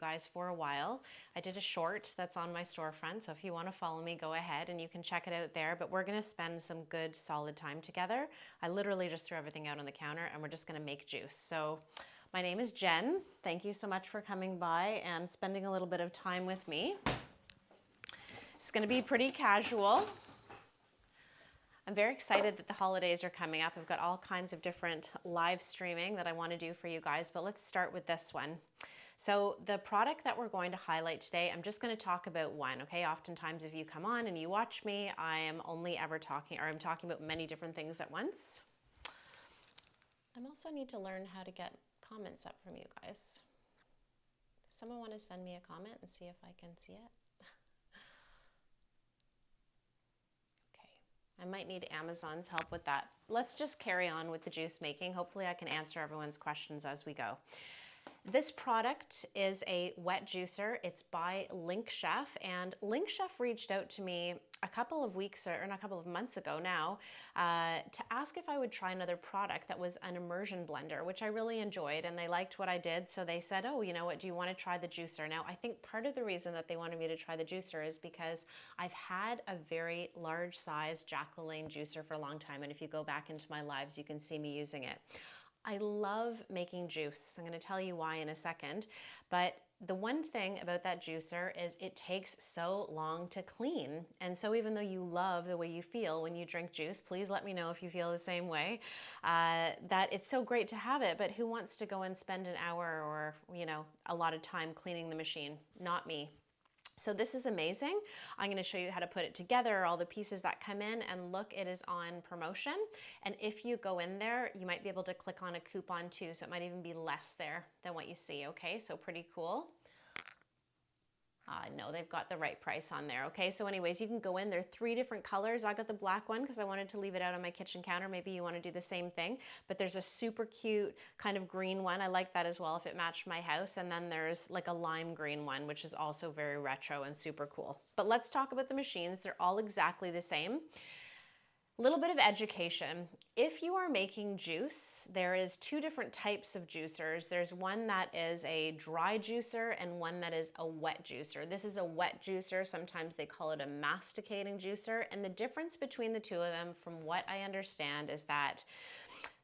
guys for a while. I did a short that's on my storefront, so if you want to follow me, go ahead and you can check it out there. But we're going to spend some good solid time together. I literally just threw everything out on the counter and we're just going to make juice. So my name is Jen. Thank you so much for coming by and spending a little bit of time with me. It's going to be pretty casual. I'm very excited that the holidays are coming up. I've got all kinds of different live streaming that I want to do for you guys, but let's start with this one. So the product that we're going to highlight today, I'm just going to talk about one, okay? Oftentimes if you come on and you watch me, I am only ever talking, or I'm talking about many different things at once. I also need to learn how to get comments up from you guys. Does someone want to send me a comment and see if I can see it? I might need Amazon's help with that. Let's just carry on with the juice making. Hopefully I can answer everyone's questions as we go. This product is a wet juicer. It's by Linkchef, and Linkchef reached out to me a couple of weeks or a couple of months ago now to ask if I would try another product that was an immersion blender, which I really enjoyed, and they liked what I did. So they said, oh, you know what, do you want to try the juicer? Now, I think part of the reason that they wanted me to try the juicer is because I've had a very large size Jack LaLanne juicer for a long time. And if you go back into my lives, you can see me using it. I love making juice. I'm going to tell you why in a second, but the one thing about that juicer is it takes so long to clean. And so even though you love the way you feel when you drink juice, please let me know if you feel the same way, that it's so great to have it, but who wants to go and spend an hour or, you know, a lot of time cleaning the machine? Not me. So this is amazing. I'm going to show you how to put it together, all the pieces that come in, and look, it is on promotion. And if you go in there, you might be able to click on a coupon too, so it might even be less there than what you see, okay? So pretty cool. No, they've got the right price on there. Okay, so anyways, you can go in. There are 3 different colors. I got the black one because I wanted to leave it out on my kitchen counter. Maybe you want to do the same thing. But there's a super cute kind of green one. I like that as well if it matched my house. And then there's like a lime green one, which is also very retro and super cool. But let's talk about the machines. They're all exactly the same. Little bit of education. If you are making juice, there is 2 different types of juicers. There's one that is a dry juicer and one that is a wet juicer. This is a wet juicer. Sometimes they call it a masticating juicer. And the difference between the 2 of them, from what I understand, is that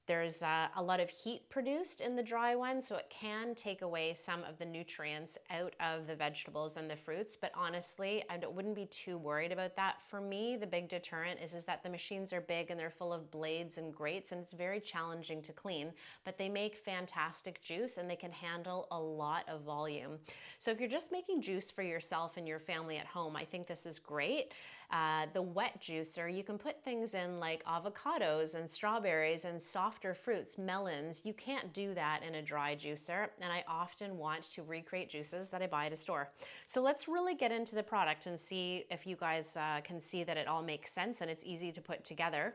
there's a lot of heat produced in the dry one, so it can take away some of the nutrients out of the vegetables and the fruits. But honestly, I wouldn't be too worried about that. For me, the big deterrent is that the machines are big and they're full of blades and grates, and it's very challenging to clean. But they make fantastic juice and they can handle a lot of volume. So if you're just making juice for yourself and your family at home, I think this is great. The wet juicer, you can put things in like avocados and strawberries and softer fruits, melons. You can't do that in a dry juicer, and I often want to recreate juices that I buy at a store. So let's really get into the product and see if you guys can see that it all makes sense and it's easy to put together.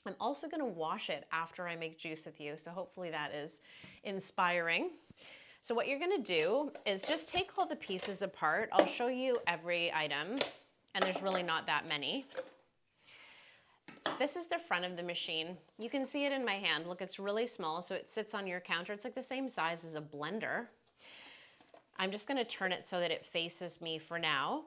I'm also going to wash it after I make juice with you, so hopefully that is inspiring. So what you're going to do is just take all the pieces apart. I'll show you every item. And there's really not that many. This is the front of the machine. You can see it in my hand. Look, it's really small, so it sits on your counter. It's like the same size as a blender. I'm just gonna turn it so that it faces me for now.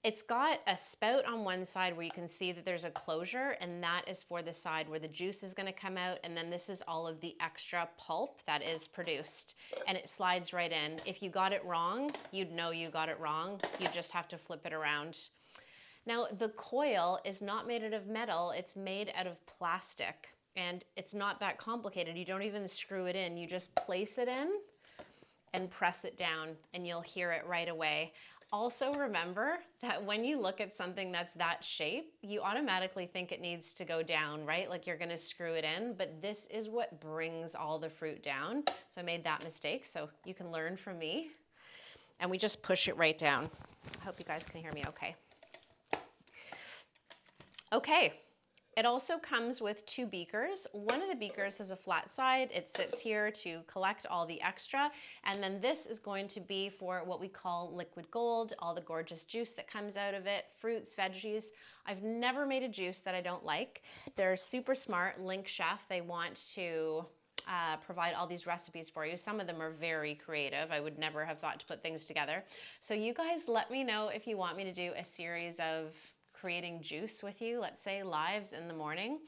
It's got a spout on one side where you can see that there's a closure, and that is for the side where the juice is gonna come out, and then this is all of the extra pulp that is produced, and it slides right in. If you got it wrong, you'd know you got it wrong. You just have to flip it around. Now, the coil is not made out of metal, it's made out of plastic, and it's not that complicated. You don't even screw it in. You just place it in and press it down, and you'll hear it right away. Also remember that when you look at something that's that shape, you automatically think it needs to go down, right? Like you're gonna screw it in, but this is what brings all the fruit down. So I made that mistake, so you can learn from me. And we just push it right down. I hope you guys can hear me okay. Okay, it also comes with 2 beakers. One of the beakers has a flat side. It sits here to collect all the extra. And then this is going to be for what we call liquid gold, all the gorgeous juice that comes out of it, fruits, veggies. I've never made a juice that I don't like. They're super smart, Linkchef. They want to provide all these recipes for you. Some of them are very creative. I would never have thought to put things together. So you guys let me know if you want me to do a series of creating juice with you, let's say lives in the morning,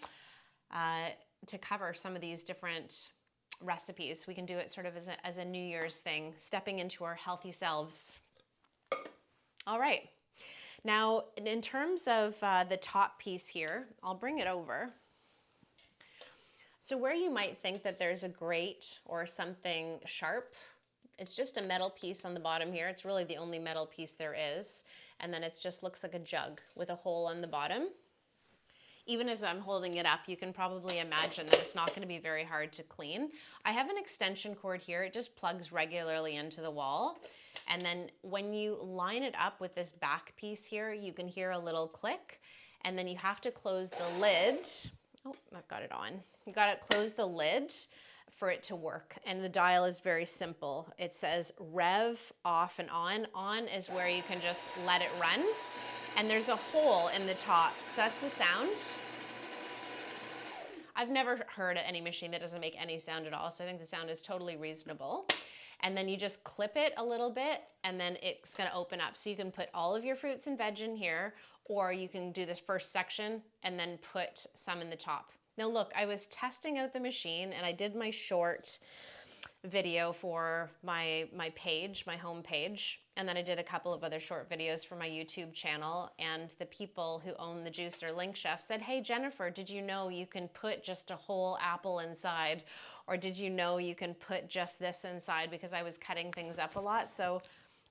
to cover some of these different recipes. We can do it sort of as a New Year's thing, stepping into our healthy selves. All right. Now, in terms of the top piece here, I'll bring it over. So where you might think that there's a grate or something sharp, it's just a metal piece on the bottom here. It's really the only metal piece there is. And then it just looks like a jug with a hole on the bottom. Even as I'm holding it up, you can probably imagine that it's not going to be very hard to clean. I have an extension cord here. It just plugs regularly into the wall. And then when you line it up with this back piece here, you can hear a little click. And then you have to close the lid. Oh, I've got it on. You got to close the lid for it to work. And the dial is very simple. It says rev, off and on. On is where you can just let it run. And there's a hole in the top. So that's the sound. I've never heard any machine that doesn't make any sound at all. So I think the sound is totally reasonable. And then you just clip it a little bit and then it's gonna open up. So you can put all of your fruits and veg in here, or you can do this first section and then put some in the top. Now look, I was testing out the machine and I did my short video for my page, my home page. And then I did a couple of other short videos for my YouTube channel. And the people who own the juicer, Linkchef, said, hey, Jennifer, did you know you can put just a whole apple inside? Or did you know you can put just this inside? Because I was cutting things up a lot. So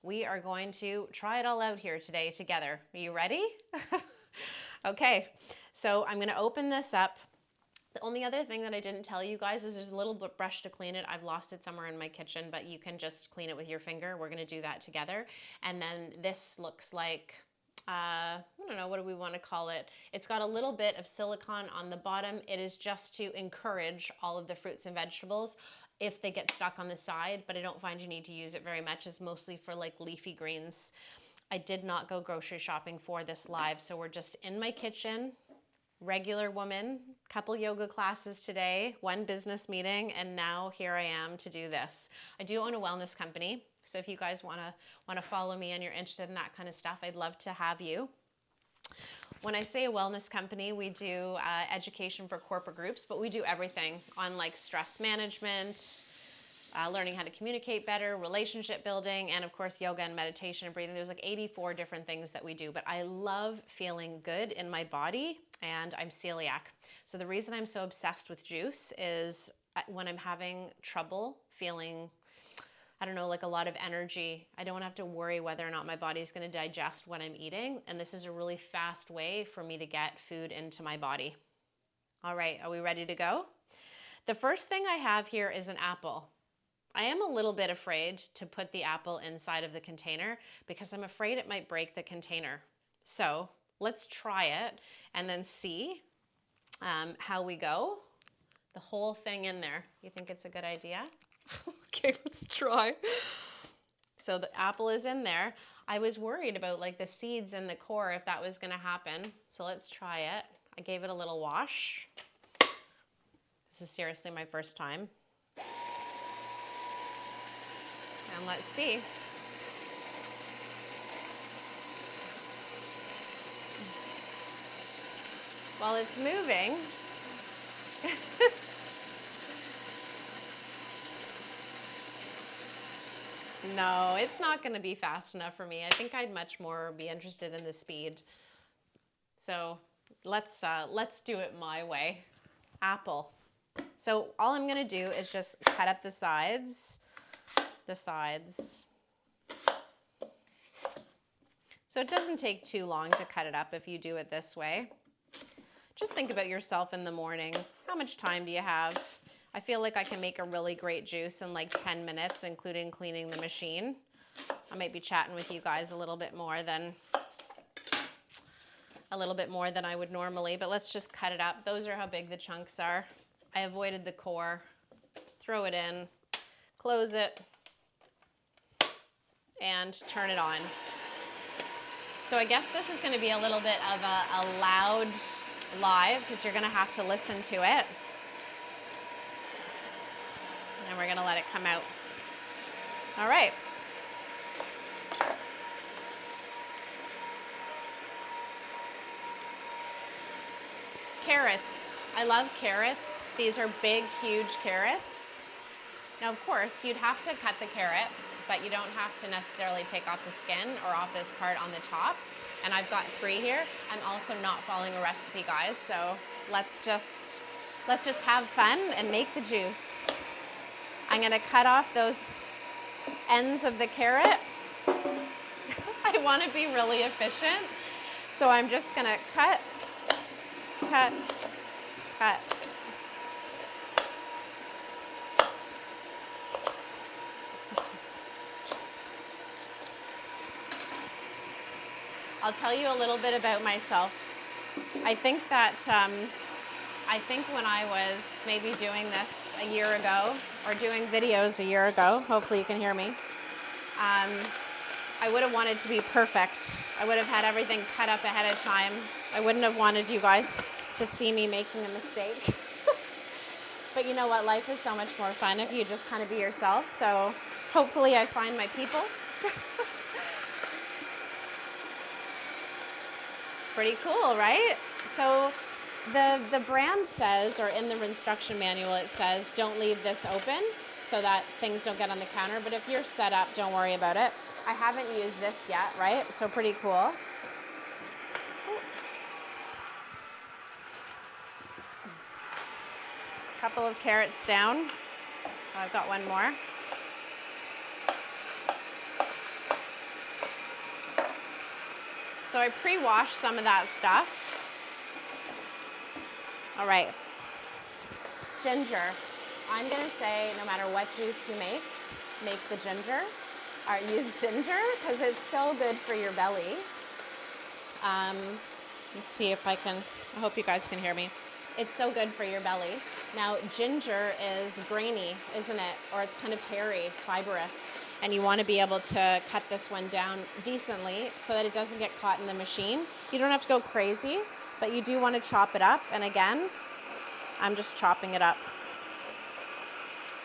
we are going to try it all out here today together. Are you ready? Okay, so I'm gonna open this up. The only other thing that I didn't tell you guys is there's a little brush to clean it. I've lost it somewhere in my kitchen, but you can just clean it with your finger. We're gonna do that together. And then this looks like, I don't know, what do we wanna call it? It's got a little bit of silicone on the bottom. It is just to encourage all of the fruits and vegetables if they get stuck on the side, but I don't find you need to use it very much. It's mostly for like leafy greens. I did not go grocery shopping for this live, so we're just in my kitchen, regular woman, couple yoga classes today, one business meeting, and now here I am to do this. I do own a wellness company, so if you guys wanna follow me and you're interested in that kind of stuff, I'd love to have you. When I say a wellness company, we do education for corporate groups, but we do everything on like stress management, learning how to communicate better, relationship building, and of course yoga and meditation and breathing. There's like 84 different things that we do, but I love feeling good in my body, and I'm celiac. So the reason I'm so obsessed with juice is when I'm having trouble feeling, I don't know, like a lot of energy, I don't have to worry whether or not my body's gonna digest what I'm eating, and this is a really fast way for me to get food into my body. All right, are we ready to go? The first thing I have here is an apple. I am a little bit afraid to put the apple inside of the container because I'm afraid it might break the container. So let's try it and then see how we go. The whole thing in there. You think it's a good idea? Okay, let's try. So the apple is in there. I was worried about like the seeds and the core if that was gonna happen. So let's try it. I gave it a little wash. This is seriously my first time. And let's see. While it's moving, no, it's not going to be fast enough for me. I think I'd much more be interested in the speed. So let's do it my way. Apple. So all I'm going to do is just cut up the sides. So it doesn't take too long to cut it up if you do it this way. Just think about yourself in the morning. How much time do you have? I feel like I can make a really great juice in like 10 minutes, including cleaning the machine. I might be chatting with you guys a little bit more than I would normally, but let's just cut it up. Those are how big the chunks are. I avoided the core. Throw it in, close it, and turn it on. So I guess this is going to be a little bit of a loud live because you're going to have to listen to it. And we're gonna let it come out. All right. Carrots. I love carrots. These are big, huge carrots. Now, of course, you'd have to cut the carrot, but you don't have to necessarily take off the skin or off this part on the top. And I've got 3 here. I'm also not following a recipe, guys, so let's just have fun and make the juice. I'm gonna cut off those ends of the carrot. I wanna be really efficient, so I'm just gonna cut, cut, cut. I'll tell you a little bit about myself. I think that, I think when I was maybe doing this a year ago, or doing videos a year ago, hopefully you can hear me, I would have wanted to be perfect. I would have had everything cut up ahead of time. I wouldn't have wanted you guys to see me making a mistake. But you know what? Life is so much more fun if you just kind of be yourself. So hopefully I find my people. It's pretty cool, right? So the brand says, or in the instruction manual it says, don't leave this open so that things don't get on the counter. But if you're set up, don't worry about it. I haven't used this yet, right? So pretty cool. Couple of carrots down. Oh, I've got one more. So I pre-washed some of that stuff. All right. Ginger. I'm gonna say no matter what juice you make the ginger, or use ginger, because it's so good for your belly. Let's see if I hope you guys can hear me. It's so good for your belly. Now, ginger is grainy, isn't it? Or it's kind of hairy, fibrous. And you want to be able to cut this one down decently so that it doesn't get caught in the machine. You don't have to go crazy, but you do want to chop it up. And again, I'm just chopping it up.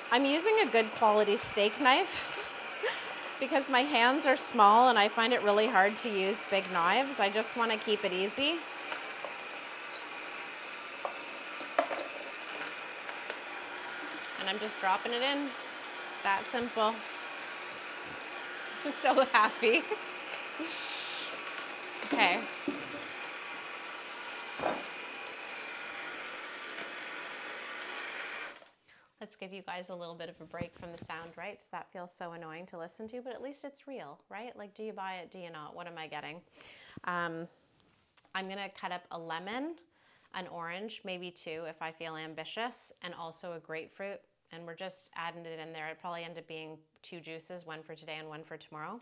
I'm using a good quality steak knife because my hands are small and I find it really hard to use big knives. I just want to keep it easy. And I'm just dropping it in. It's that simple. I'm so happy. Okay. Let's give you guys a little bit of a break from the sound, right? Does that feel so annoying to listen to? But at least it's real, right? Like, do you buy it? Do you not? What am I getting? I'm gonna cut up a lemon, an orange, maybe 2 if I feel ambitious, and also a grapefruit. And we're just adding it in there. It'd probably end up being 2 juices, one for today and one for tomorrow.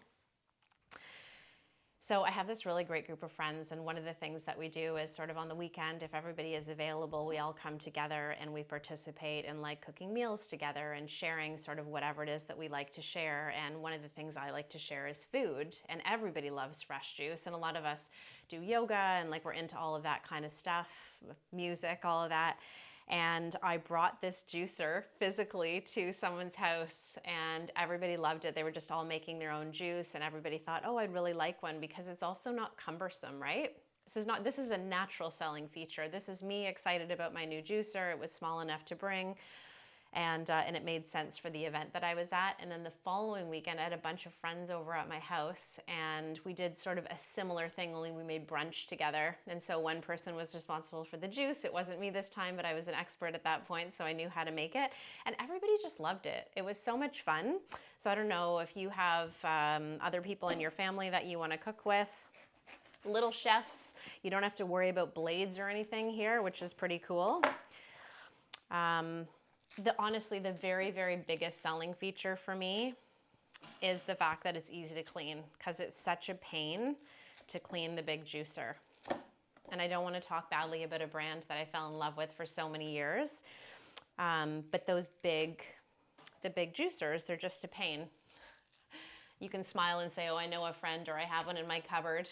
So I have this really great group of friends, and one of the things that we do is sort of on the weekend, if everybody is available, we all come together and we participate in like cooking meals together and sharing sort of whatever it is that we like to share. And one of the things I like to share is food, and everybody loves fresh juice. And a lot of us do yoga and like we're into all of that kind of stuff, music, all of that. And I brought this juicer physically to someone's house and everybody loved it. They were just all making their own juice and everybody thought, oh, I'd really like one because it's also not cumbersome, right? This is a natural selling feature. This is me excited about my new juicer. It was small enough to bring and it made sense for the event that I was at. And then the following weekend, I had a bunch of friends over at my house and we did sort of a similar thing, only we made brunch together. And so one person was responsible for the juice. It wasn't me this time, but I was an expert at that point, so I knew how to make it. And everybody just loved it. It was so much fun. So I don't know if you have other people in your family that you want to cook with. Little chefs, you don't have to worry about blades or anything here, which is pretty cool. Honestly, the very, very biggest selling feature for me is the fact that it's easy to clean, because it's such a pain to clean the big juicer. And I don't want to talk badly about a brand that I fell in love with for so many years. But the big juicers, they're just a pain. You can smile and say, oh, I know a friend, or I have one in my cupboard.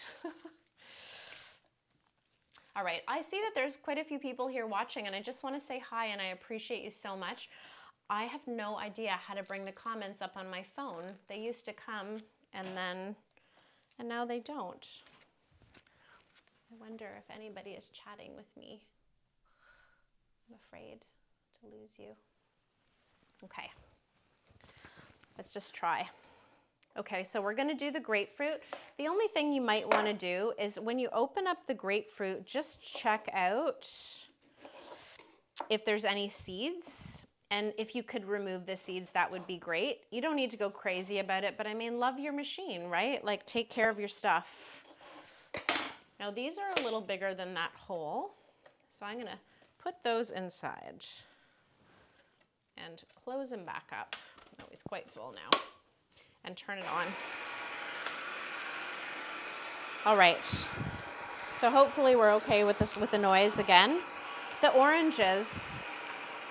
All right, I see that there's quite a few people here watching and I just want to say hi and I appreciate you so much. I have no idea how to bring the comments up on my phone. They used to come and now they don't. I wonder if anybody is chatting with me. I'm afraid to lose you. Okay, let's just try. Okay, so we're gonna do the grapefruit. The only thing you might wanna do is when you open up the grapefruit, just check out if there's any seeds. And if you could remove the seeds, that would be great. You don't need to go crazy about it, but I mean, love your machine, right? Like, take care of your stuff. Now, these are a little bigger than that hole, so I'm gonna put those inside and close them back up. Oh, he's quite full now. And turn it on. All right, so hopefully we're okay with this, with the noise again. The oranges.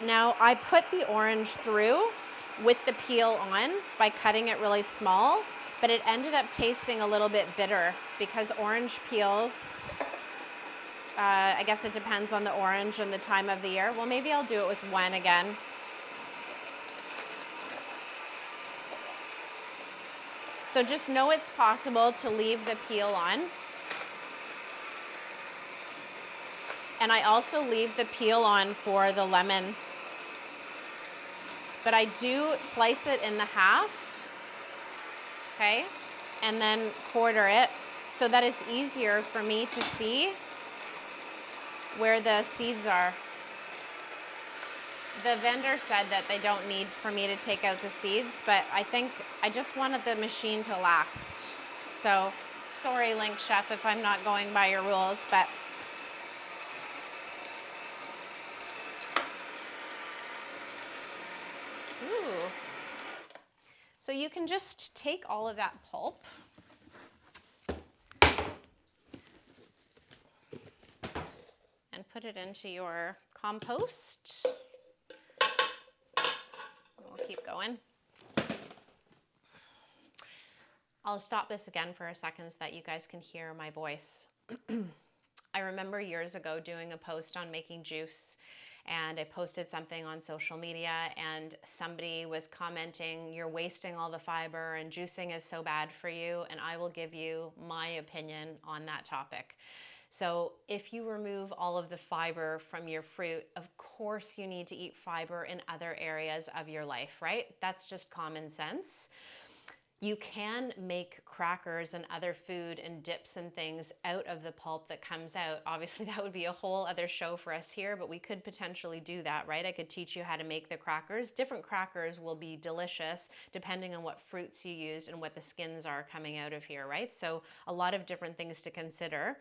Now, I put the orange through with the peel on by cutting it really small, but it ended up tasting a little bit bitter because orange peels, I guess it depends on the orange and the time of the year. Well, maybe I'll do it with one again. So just know it's possible to leave the peel on. And I also leave the peel on for the lemon. But I do slice it in the half, okay? And then quarter it so that it's easier for me to see where the seeds are. The vendor said that they don't need for me to take out the seeds, but I think I just wanted the machine to last. So, sorry, Linkchef, if I'm not going by your rules, but ooh. So you can just take all of that pulp and put it into your compost. We'll keep going. I'll stop this again for a second so that you guys can hear my voice. I remember years ago doing a post on making juice, and I posted something on social media and somebody was commenting, you're wasting all the fiber and juicing is so bad for you, and I will give you my opinion on that topic. So if you remove all of the fiber from your fruit, of course you need to eat fiber in other areas of your life, right? That's just common sense. You can make crackers and other food and dips and things out of the pulp that comes out. Obviously, that would be a whole other show for us here, but we could potentially do that, right? I could teach you how to make the crackers. Different crackers will be delicious depending on what fruits you used and what the skins are coming out of here, right? So a lot of different things to consider.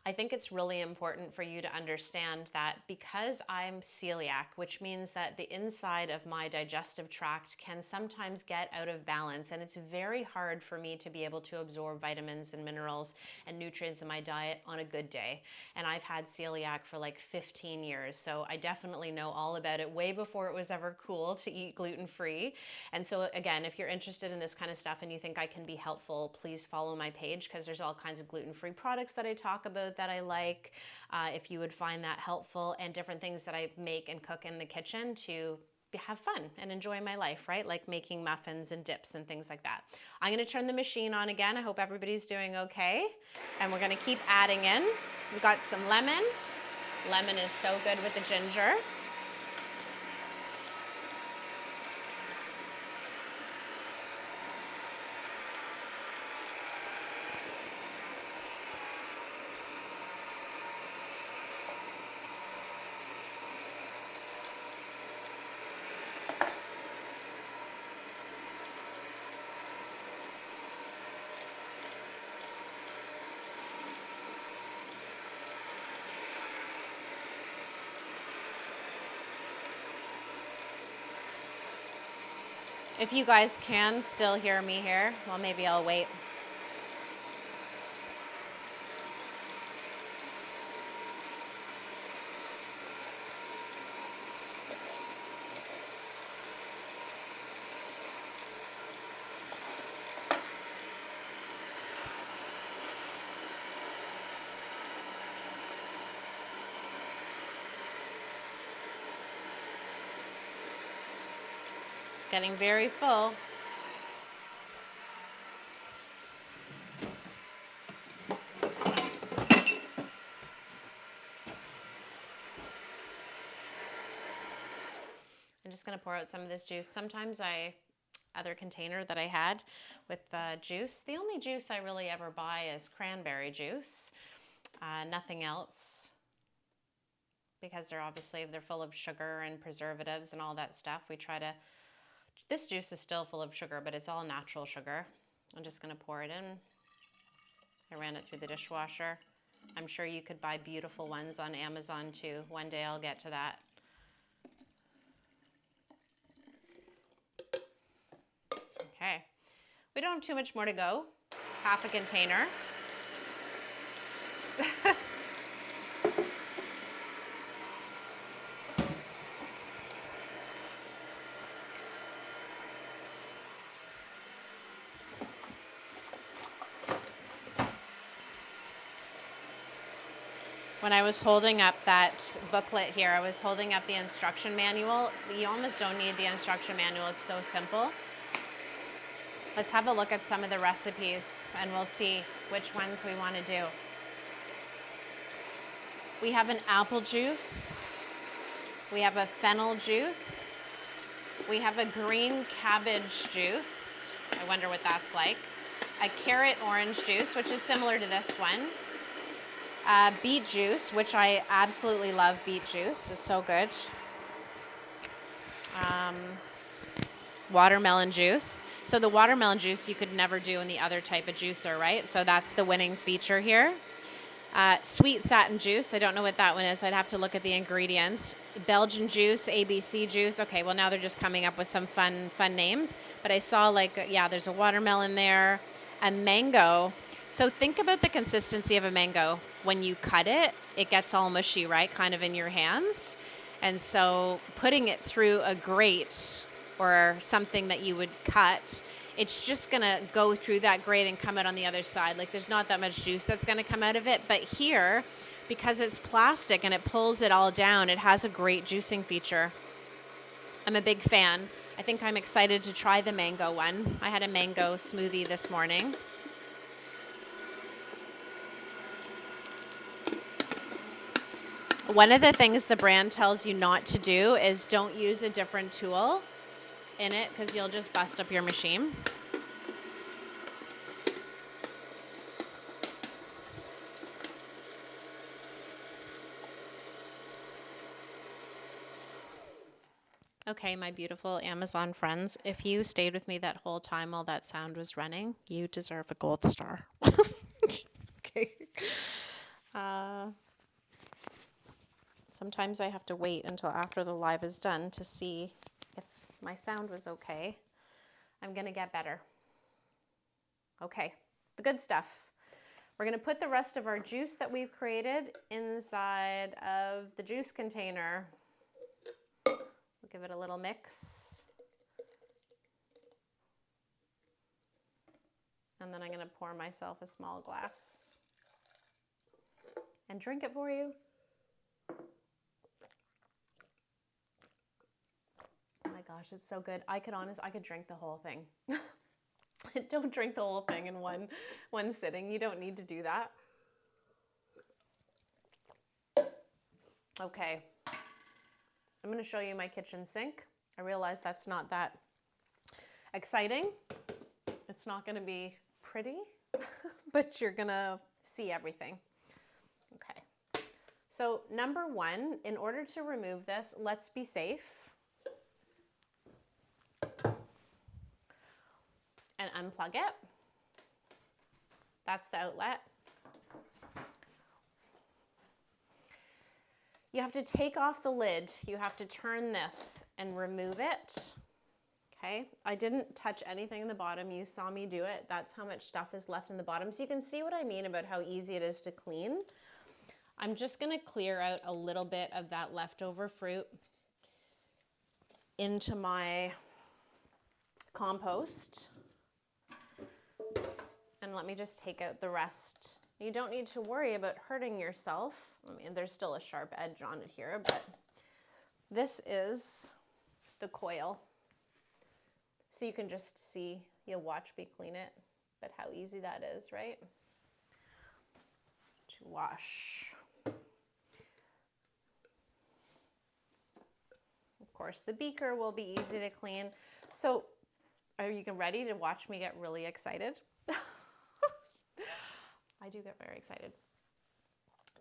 I think it's really important for you to understand that because I'm celiac, which means that the inside of my digestive tract can sometimes get out of balance, and it's very hard for me to be able to absorb vitamins and minerals and nutrients in my diet on a good day. And I've had celiac for like 15 years, so I definitely know all about it way before it was ever cool to eat gluten-free. And so again, if you're interested in this kind of stuff and you think I can be helpful, please follow my page because there's all kinds of gluten-free products that I talk about that I like, if you would find that helpful, and different things that I make and cook in the kitchen to have fun and enjoy my life, right? Like making muffins and dips and things like that. I'm gonna turn the machine on again. I hope everybody's doing okay. And we're gonna keep adding in. We've got some lemon. Lemon is so good with the ginger. If you guys can still hear me here, well, maybe I'll wait. getting very full. I'm just going to pour out some of this juice. Sometimes other container that I had with juice. The only juice I really ever buy is cranberry juice. Nothing else, because they're full of sugar and preservatives and all that stuff. This juice is still full of sugar, but it's all natural sugar. I'm just going to pour it in. I ran it through the dishwasher. I'm sure you could buy beautiful ones on Amazon too. One day I'll get to that. Okay, we don't have too much more to go. Half a container. When I was holding up that booklet here, I was holding up the instruction manual. You almost don't need the instruction manual, it's so simple. Let's have a look at some of the recipes and we'll see which ones we want to do. We have an apple juice. We have a fennel juice. We have a green cabbage juice. I wonder what that's like. A carrot orange juice, which is similar to this one. Beet juice, which I absolutely love beet juice. It's so good. Watermelon juice. So the watermelon juice you could never do in the other type of juicer, right? So that's the winning feature here. Sweet satin juice. I don't know what that one is. I'd have to look at the ingredients. Belgian juice, ABC juice. Okay, well now they're just coming up with some fun names. But I saw there's a watermelon there. A mango. So think about the consistency of a mango. When you cut it, it gets all mushy, right? Kind of in your hands. And so putting it through a grate or something that you would cut, it's just gonna go through that grate and come out on the other side. Like there's not that much juice that's gonna come out of it. But here, because it's plastic and it pulls it all down, it has a great juicing feature. I'm a big fan. I think I'm excited to try the mango one. I had a mango smoothie this morning. One of the things the brand tells you not to do is don't use a different tool in it because you'll just bust up your machine. Okay, my beautiful Amazon friends, if you stayed with me that whole time while that sound was running, you deserve a gold star. Okay. Sometimes I have to wait until after the live is done to see if my sound was okay. I'm gonna get better. Okay, the good stuff. We're gonna put the rest of our juice that we've created inside of the juice container. We'll give it a little mix. And then I'm gonna pour myself a small glass and drink it for you. Oh my gosh, it's so good. I could drink the whole thing. Don't drink the whole thing in one sitting. You don't need to do that. Okay. I'm going to show you my kitchen sink. I realize that's not that exciting. It's not going to be pretty, but you're going to see everything. Okay. So number one, in order to remove this, let's be safe and unplug it. That's the outlet. You have to take off the lid. You have to turn this and remove it. Okay, I didn't touch anything in the bottom. You saw me do it. That's how much stuff is left in the bottom. So you can see what I mean about how easy it is to clean. I'm just gonna clear out a little bit of that leftover fruit into my compost. And let me just take out the rest. You don't need to worry about hurting yourself. I mean, there's still a sharp edge on it here, but this is the coil. So you can just see, you'll watch me clean it, but how easy that is, right? To wash. Of course, the beaker will be easy to clean. So are you ready to watch me get really excited? I do get very excited.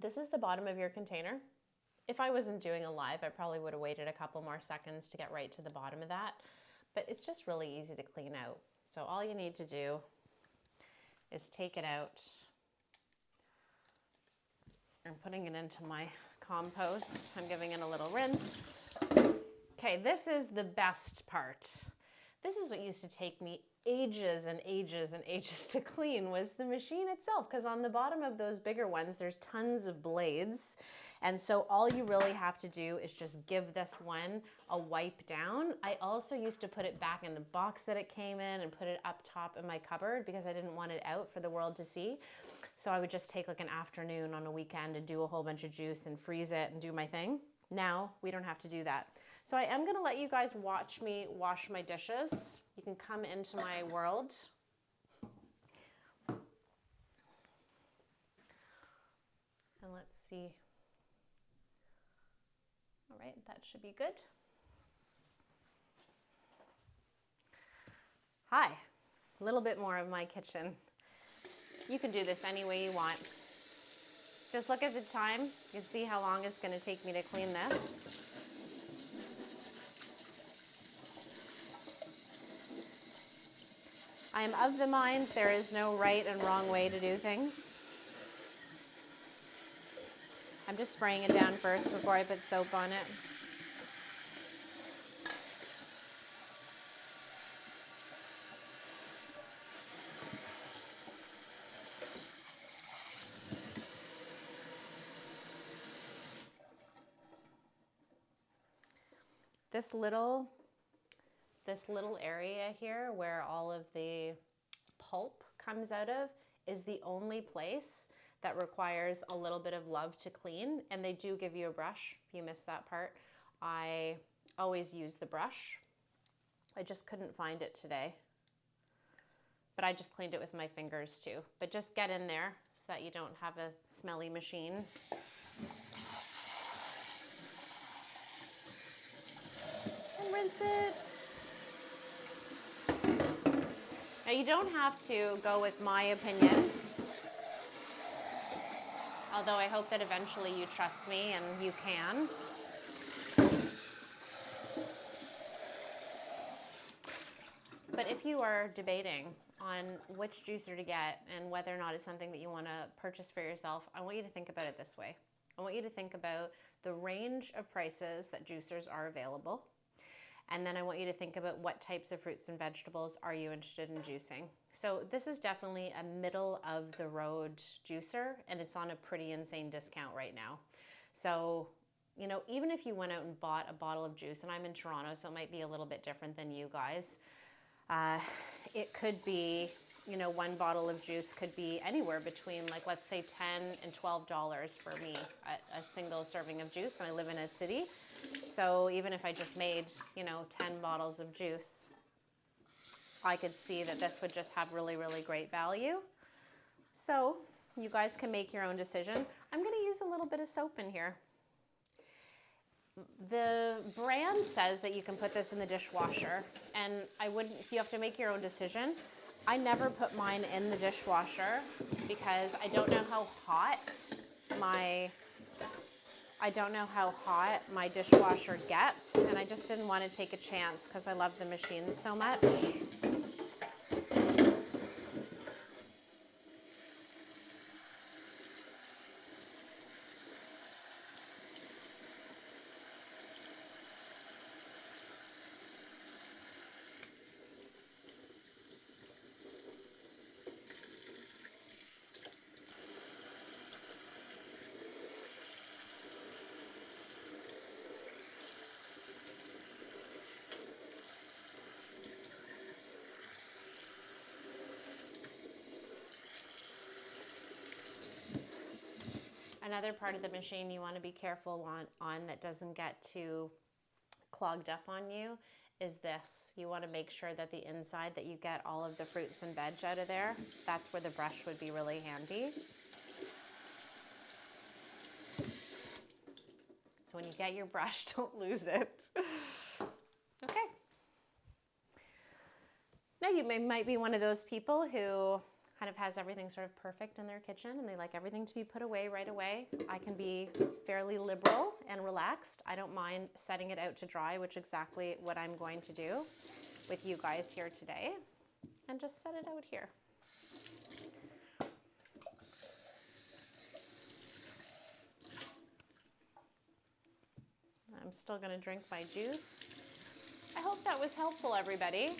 This is the bottom of your container. If I wasn't doing a live, I probably would have waited a couple more seconds to get right to the bottom of that, but it's just really easy to clean out. So all you need to do is take it out. I'm putting it into my compost. I'm giving it a little rinse. Okay, this is the best part. This is what used to take me ages and ages and ages to clean, was the machine itself, because on the bottom of those bigger ones, there's tons of blades. And so all you really have to do is just give this one a wipe down. I also used to put it back in the box that it came in and put it up top in my cupboard because I didn't want it out for the world to see. So I would just take like an afternoon on a weekend and do a whole bunch of juice and freeze it and do my thing. Now we don't have to do that. So I am gonna let you guys watch me wash my dishes. You can come into my world. And let's see. All right, that should be good. Hi, a little bit more of my kitchen. You can do this any way you want. Just look at the time. You can see how long it's gonna take me to clean this. I am of the mind there is no right and wrong way to do things. I'm just spraying it down first before I put soap on it. This little area here where all of the pulp comes out of is the only place that requires a little bit of love to clean, and they do give you a brush if you missed that part. I always use the brush. I just couldn't find it today, but I just cleaned it with my fingers too. But just get in there so that you don't have a smelly machine. And rinse it. Now you don't have to go with my opinion, although I hope that eventually you trust me and you can. But if you are debating on which juicer to get and whether or not it's something that you want to purchase for yourself, I want you to think about it this way. I want you to think about the range of prices that juicers are available. And then I want you to think about what types of fruits and vegetables are you interested in juicing. So this is definitely a middle of the road juicer, and it's on a pretty insane discount right now. So, you know, even if you went out and bought a bottle of juice, and I'm in Toronto, so it might be a little bit different than you guys. It could be, you know, one bottle of juice could be anywhere between, like, let's say $10 and $12 for me, a single serving of juice, and I live in a city. So even if I just made, you know, 10 bottles of juice, I could see that this would just have really, really great value. So you guys can make your own decision. I'm going to use a little bit of soap in here. The brand says that you can put this in the dishwasher, and I wouldn't, you have to make your own decision. I never put mine in the dishwasher because I don't know how hot my dishwasher gets, and I just didn't want to take a chance because I love the machine so much. Another part of the machine you want to be careful on that doesn't get too clogged up on you is this. You want to make sure that the inside, that you get all of the fruits and veg out of there. That's where the brush would be really handy. So when you get your brush, don't lose it. Okay. Now you might be one of those people who kind of has everything sort of perfect in their kitchen and they like everything to be put away right away. I can be fairly liberal and relaxed. I don't mind setting it out to dry, which is exactly what I'm going to do with you guys here today. And just set it out here. I'm still going to drink my juice. I hope that was helpful, everybody.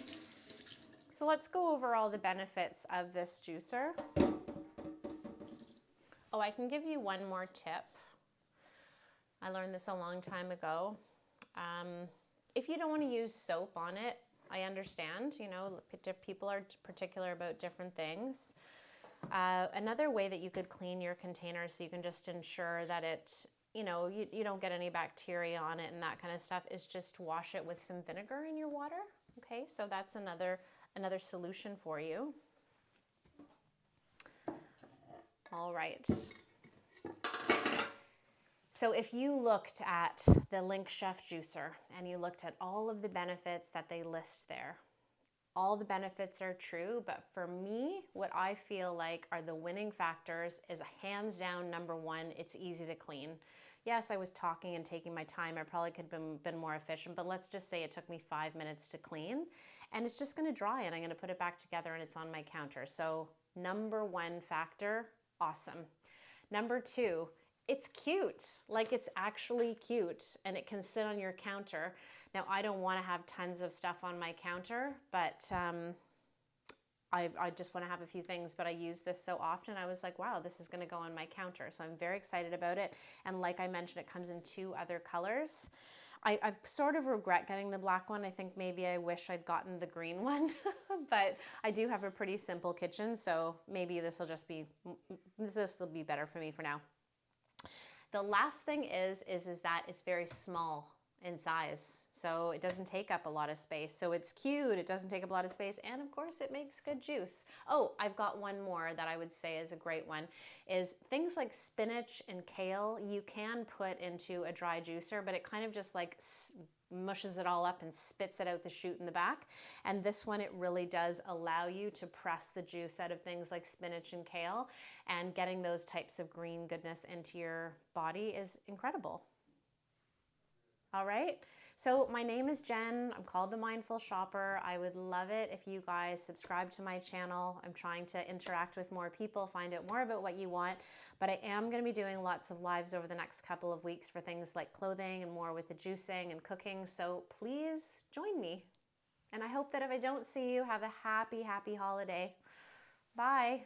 So let's go over all the benefits of this juicer. Oh, I can give you one more tip. I learned this a long time ago. If you don't want to use soap on it, I understand, you know, people are particular about different things. Another way that you could clean your container so you can just ensure that it, you know, you don't get any bacteria on it and that kind of stuff is just wash it with some vinegar in your water. Okay, so that's another solution for you. All right. So if you looked at the Linkchef juicer and you looked at all of the benefits that they list there, all the benefits are true, but for me, what I feel like are the winning factors is hands down number one, it's easy to clean. Yes, I was talking and taking my time. I probably could have been more efficient, but let's just say it took me 5 minutes to clean and it's just gonna dry and I'm gonna put it back together and it's on my counter. So number one factor, awesome. Number two, it's cute. Like it's actually cute and it can sit on your counter. Now I don't wanna have tons of stuff on my counter, but I just want to have a few things, but I use this so often. I was like, wow, this is going to go on my counter. So I'm very excited about it. And like I mentioned, it comes in 2 other colors. I sort of regret getting the black one. I think maybe I wish I'd gotten the green one, but I do have a pretty simple kitchen. So maybe this will be better for me for now. The last thing is that it's very small in size, so it doesn't take up a lot of space. So it's cute, it doesn't take up a lot of space, and of course it makes good juice. Oh, I've got one more that I would say is a great one, is things like spinach and kale you can put into a dry juicer, but it kind of just like mushes it all up and spits it out the chute in the back. And this one, it really does allow you to press the juice out of things like spinach and kale, and getting those types of green goodness into your body is incredible. All right, so my name is Jen. I'm called The Mindful Shopper. I would love it if you guys subscribe to my channel. I'm trying to interact with more people, find out more about what you want, but I am gonna be doing lots of lives over the next couple of weeks for things like clothing and more with the juicing and cooking, so please join me. And I hope that if I don't see you, have a happy, happy holiday. Bye.